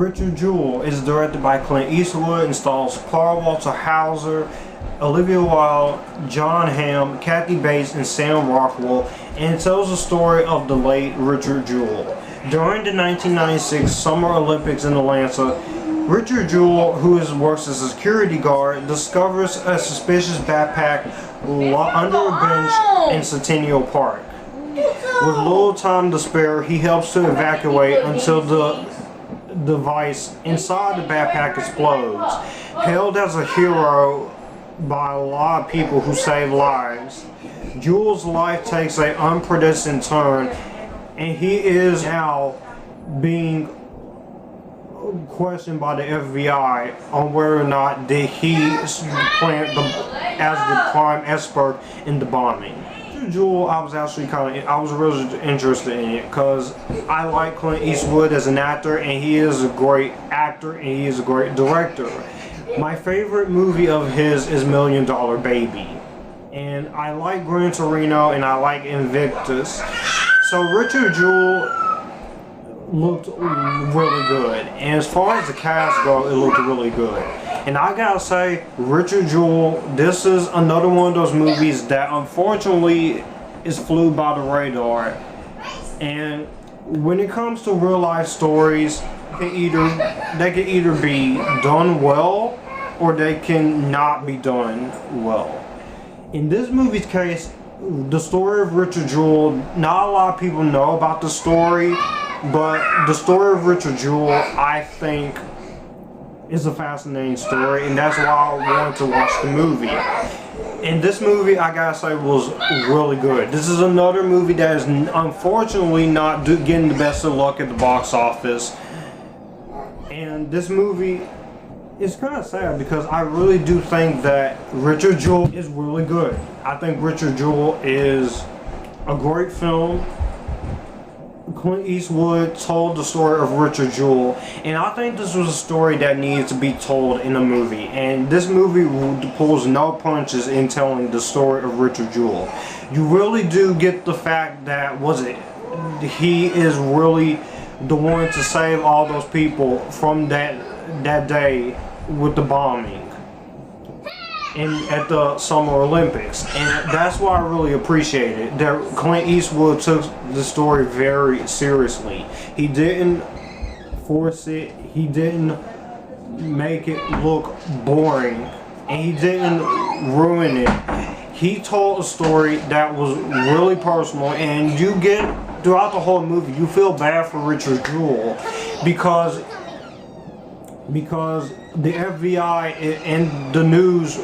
Richard Jewell is directed by Clint Eastwood and stars Paul Walter Hauser, Olivia Wilde, John Hamm, Kathy Bates, and Sam Rockwell, and it tells the story of the late Richard Jewell. During the 1996 Summer Olympics in Atlanta, Richard Jewell, who works as a security guard, discovers a suspicious backpack under a bench in Centennial Park. With little time to spare, he helps to evacuate until the device inside the backpack explodes. Hailed as a hero by a lot of people who save lives, Jewell's life takes an unpredictable turn, and he is now being questioned by the FBI on whether or not did he plant as the prime expert in the bombing. Jewell, I was really interested in it because I like Clint Eastwood as an actor, and he is a great actor and he is a great director. My favorite movie of his is $1 Million Baby, and I like Gran Torino and I like Invictus. So Richard Jewell looked really good, and as far as the cast go, it looked really good. And I gotta say, Richard Jewell, this is another one of those movies that unfortunately is flew by the radar. And when it comes to real life stories, they can either be done well or they can not be done well. In this movie's case, the story of Richard Jewell, not a lot of people know about the story, but the story of Richard Jewell, I think, is a fascinating story, and that's why I wanted to watch the movie. And this movie, I gotta say, was really good. This is another movie that is unfortunately not getting the best of luck at the box office. And this movie is kind of sad because I really do think that Richard Jewell is really good. I think Richard Jewell is a great film. Clint Eastwood told the story of Richard Jewell, and I think this was a story that needs to be told in a movie, and this movie pulls no punches in telling the story of Richard Jewell. You really do get the fact that he is really the one to save all those people from that day with the bombing at the Summer Olympics, and that's why I really appreciate it, that Clint Eastwood took the story very seriously. He didn't force it, he didn't make it look boring, and he didn't ruin it. He told a story that was really personal, and you get, throughout the whole movie, you feel bad for Richard Jewell because the FBI and the news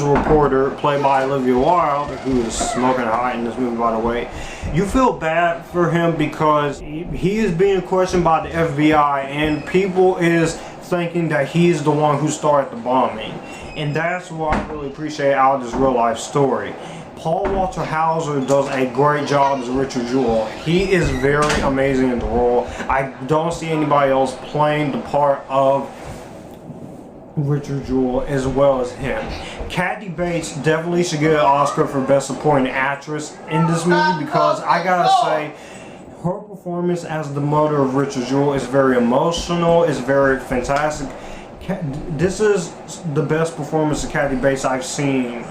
reporter, played by Olivia Wilde, who is smoking hot in this movie, by the way, you feel bad for him because he is being questioned by the FBI, and people is thinking that he's the one who started the bombing, and that's what I really appreciate out of this real life story. Paul Walter Hauser does a great job as Richard Jewell. He is very amazing in the role. I don't see anybody else playing the part of Richard Jewell as well as him. Kathy Bates definitely should get an Oscar for Best Supporting Actress in this movie because I gotta say, her performance as the mother of Richard Jewell is very emotional, it's very fantastic. This is the best performance of Kathy Bates I've seen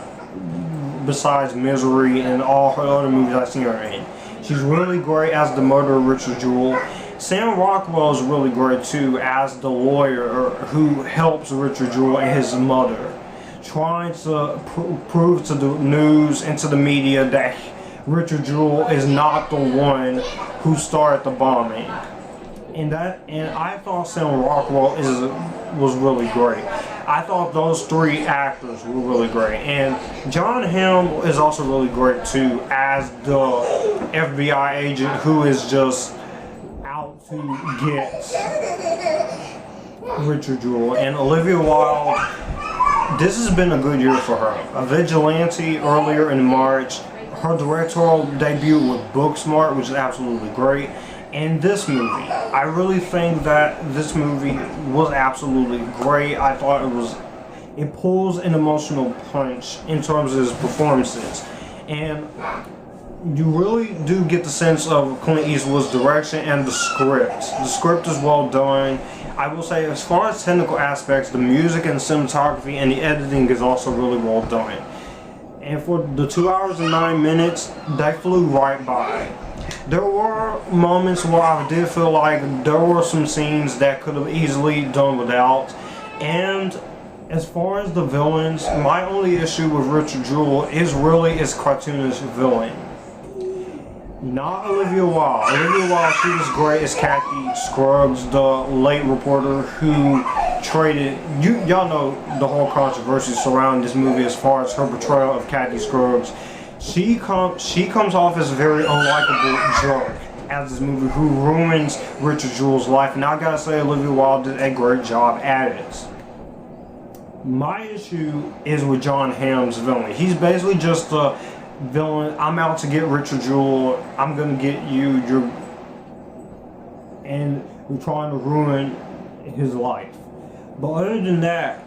besides Misery and all her other movies I've seen her in. She's really great as the mother of Richard Jewell. Sam Rockwell is really great too as the lawyer who helps Richard Jewell and his mother, trying to prove to the news and to the media that Richard Jewell is not the one who started the bombing. And I thought Sam Rockwell was really great. I thought those three actors were really great, and John Hamm is also really great too as the FBI agent who is just out to get Richard Jewell. And Olivia Wilde, this has been a good year for her. A Vigilante earlier in March, her directorial debut with Booksmart, which is absolutely great. And this movie, I really think that this movie was absolutely great. I thought it pulls an emotional punch in terms of his performances. And you really do get the sense of Clint Eastwood's direction and the script. The script is well done. I will say, as far as technical aspects, the music and cinematography and the editing is also really well done. And for the 2 hours and 9 minutes, they flew right by. There were moments where I did feel like there were some scenes that could have easily done without. And as far as the villains, my only issue with Richard Jewell is really his cartoonish villain. Not Olivia Wilde. Olivia Wilde, she was great as Kathy Scruggs, the late reporter who traded. Y'all know the whole controversy surrounding this movie as far as her portrayal of Kathy Scruggs. She comes off as a very unlikable jerk as this movie who ruins Richard Jewell's life, and I gotta say Olivia Wilde did a great job at it. My issue is with John Hamm's villain. He's basically just a villain. I'm out to get Richard Jewell. I'm gonna get you. And we're trying to ruin his life. But other than that,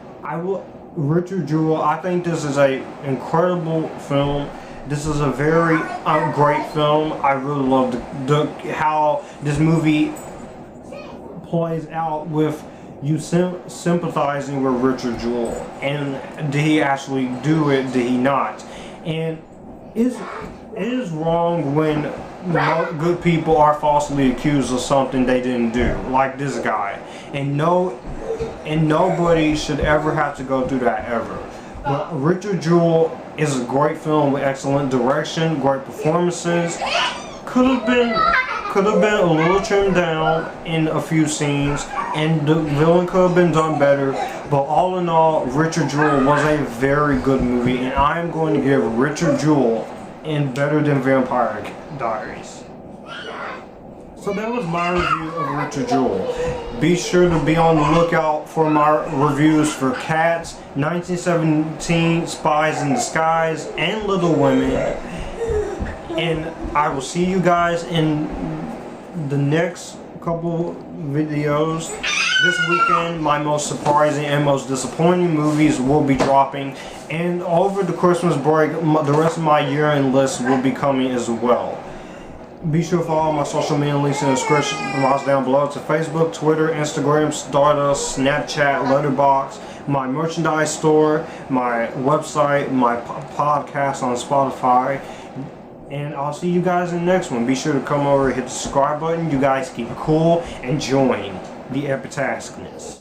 Richard Jewell. I think this is a incredible film. This is a very great film. I really love how this movie plays out with you sympathizing with Richard Jewell. And did he actually do it? Did he not? And it is wrong when good people are falsely accused of something they didn't do, like this guy. And nobody should ever have to go through that ever. But Richard Jewell is a great film with excellent direction, great performances. Could have been a little trimmed down in a few scenes, and the villain could have been done better. But all in all, Richard Jewell was a very good movie, and I am going to give Richard Jewell in Better Than Vampire Diaries. So that was my review of Richard Jewell. Be sure to be on the lookout for my reviews for Cats, 1917, Spies in Disguise, and Little Women. And I will see you guys in the next couple videos. This weekend, my most surprising and most disappointing movies will be dropping. And over the Christmas break, the rest of my year-end list will be coming as well. Be sure to follow my social media links in the description box down below to Facebook, Twitter, Instagram, Stardust, Snapchat, Letterboxd, my merchandise store, my website, my podcast on Spotify. And I'll see you guys in the next one. Be sure to come over and hit the subscribe button. You guys keep it cool and join the Epictasticness.